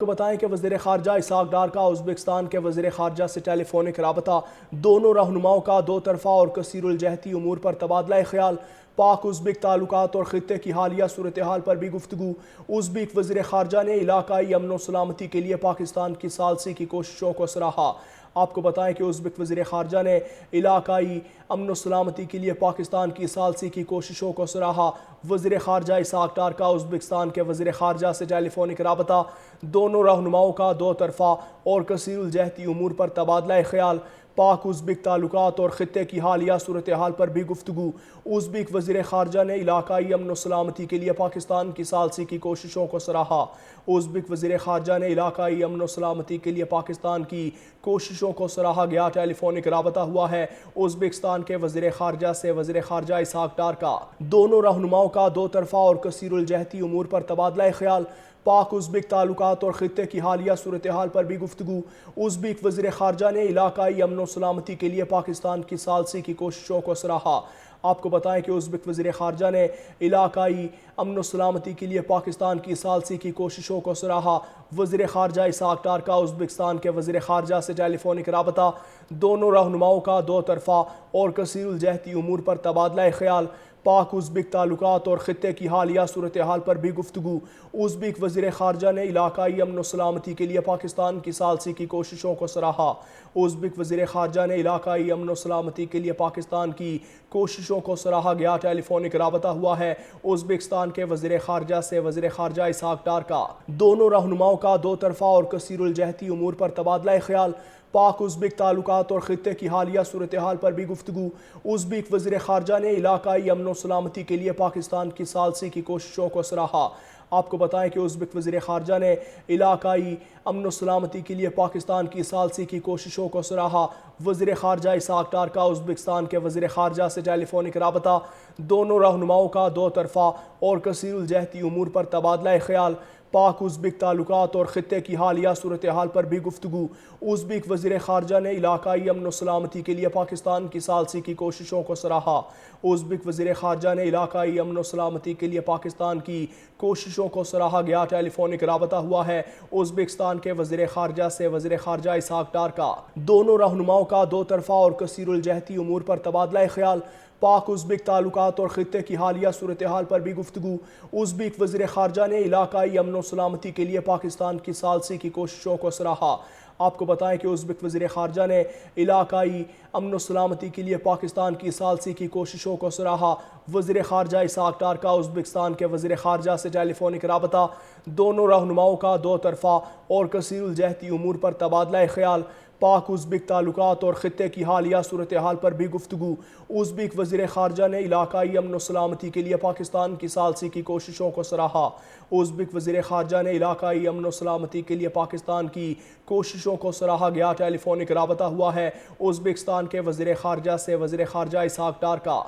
کو بتائیں کہ وزیر خارجہ اسحاق ڈار کا ازبکستان کے وزیر خارجہ سے ٹیلی فونک رابطہ دونوں رہنماؤں کا دو طرفہ اور کثیر الجہتی امور پر تبادلہ خیال، پاک ازبک تعلقات اور خطے کی حالیہ صورتحال پر بھی گفتگو۔ ازبک وزیر خارجہ نے علاقائی امن و سلامتی کے لیے پاکستان کی ثالثی کی کوششوں کو سراہا۔ آپ کو بتائیں کہ ازبک وزیر خارجہ نے علاقائی امن و سلامتی کے لیے پاکستان کی ثالثی کی کوششوں کو سراہا۔ وزیر خارجہ اسحاق ڈار کا ازبکستان کے وزیر خارجہ سے ٹیلی فونک رابطہ دونوں رہنماؤں کا دو طرفہ اور کثیر الجہتی امور پر تبادلہ خیال، پاک ازبک تعلقات اور خطے کی حالیہ صورتحال پر بھی گفتگو۔ ازبک وزیر خارجہ نے علاقائی امن و سلامتی کے لیے پاکستان کی ثالثی کی کوششوں کو سراہا۔ ازبک وزیر خارجہ نے علاقائی امن و سلامتی کے لیے پاکستان کی کوششوں کو سراہا گیا۔ ٹیلی فونک رابطہ ہوا ہے ازبکستان کے وزیر خارجہ سے وزیر خارجہ اسحاق ڈار کا۔ دونوں رہنماؤں کا دو طرفہ اور کثیر الجہتی امور پر تبادلہ خیال، پاک ازبک تعلقات اور خطے کی حالیہ صورتحال پر بھی گفتگو۔ ازبک وزیر خارجہ نے علاقائی امن و سلامتی کے لیے پاکستان کی ثالثی کی کوششوں کو سراہا۔ آپ کو بتائیں کہ ازبک وزیر خارجہ نے علاقائی امن و سلامتی کے لیے پاکستان کی ثالثی کی کوششوں کو سراہا۔ وزیر خارجہ اسحاق ڈار کا ازبکستان کے وزیر خارجہ سے ٹیلی فونک رابطہ دونوں رہنماؤں کا دو طرفہ اور کثیر الجہتی امور پر تبادلہ خیال، پاک ازبک تعلقات اور خطے کی حالیہ صورتحال پر بھی گفتگو۔ ازبک وزیر خارجہ نے علاقائی امن و سلامتی کے لیے پاکستان کی ثالثی کی کوششوں کو سراہا۔ ازبک وزیر خارجہ نے علاقائی امن و سلامتی کے لیے پاکستان کی کوششوں کو سراہا گیا۔ ٹیلی فونک رابطہ ہوا ہے ازبکستان کے وزیر خارجہ سے وزیر خارجہ اسحاق ڈار کا۔ دونوں رہنماؤں کا دو طرفہ اور کثیر الجہتی امور پر تبادلہ خیال، پاک ازبک تعلقات اور خطے کی حالیہ صورتحال پر بھی گفتگو۔ ازبک وزیر خارجہ نے علاقائی امن و سلامتی کے لیے پاکستان کی ثالثی کی کوششوں کو سراہا۔ آپ کو بتائیں کہ ازبک وزیر خارجہ نے علاقائی امن و سلامتی کے لیے پاکستان کی ثالثی کی کوششوں کو سراہا۔ وزیر خارجہ اسحاق ڈار کا ازبکستان کے وزیر خارجہ سے ٹیلی فونک رابطہ دونوں رہنماؤں کا دو طرفہ اور کثیر الجہتی امور پر تبادلہ خیال، پاک ازبک تعلقات اور خطے کی حالیہ صورتحال پر بھی گفتگو۔ ازبک وزیر خارجہ نے علاقائی امن و سلامتی کے لیے پاکستان کی ثالثی کی کوششوں کو سراہا۔ ازبک وزیر خارجہ نے علاقائی امن و سلامتی کے لیے پاکستان کی کوششوں کو سراہا گیا۔ ٹیلی فونک رابطہ ہوا ہے ازبکستان کے وزیر خارجہ سے وزیر خارجہ اسحاق ڈار کا۔ دونوں رہنماؤں کا دو طرفہ اور کثیر الجہتی امور پر تبادلہ خیال، پاک ازبک تعلقات اور خطے کی حالیہ صورتحال پر بھی گفتگو۔ ازبک وزیر خارجہ نے علاقائی امن و سلامتی کے لیے پاکستان کی ثالثی کی کوششوں کو سراہا۔ آپ کو بتائیں کہ ازبک وزیر خارجہ نے علاقائی امن و سلامتی کے لیے پاکستان کی ثالثی کی کوششوں کو سراہا۔ وزیر خارجہ اسحاق ڈار کا ازبکستان کے وزیر خارجہ سے ٹیلی فونک رابطہ دونوں رہنماؤں کا دو طرفہ اور کثیر الجہتی امور پر تبادلہ خیال، پاک ازبک تعلقات اور خطے کی حالیہ صورتحال پر بھی گفتگو۔ ازبک وزیر خارجہ نے علاقائی امن و سلامتی کے لیے پاکستان کی ثالثی کی کوششوں کو سراہا۔ ازبک وزیر خارجہ نے علاقائی امن و سلامتی کے لیے پاکستان کی کوششوں کو سراہا گیا۔ ٹیلی فونک رابطہ ہوا ہے ازبکستان کے وزیر خارجہ سے وزیر خارجہ اسحاق ڈار کا۔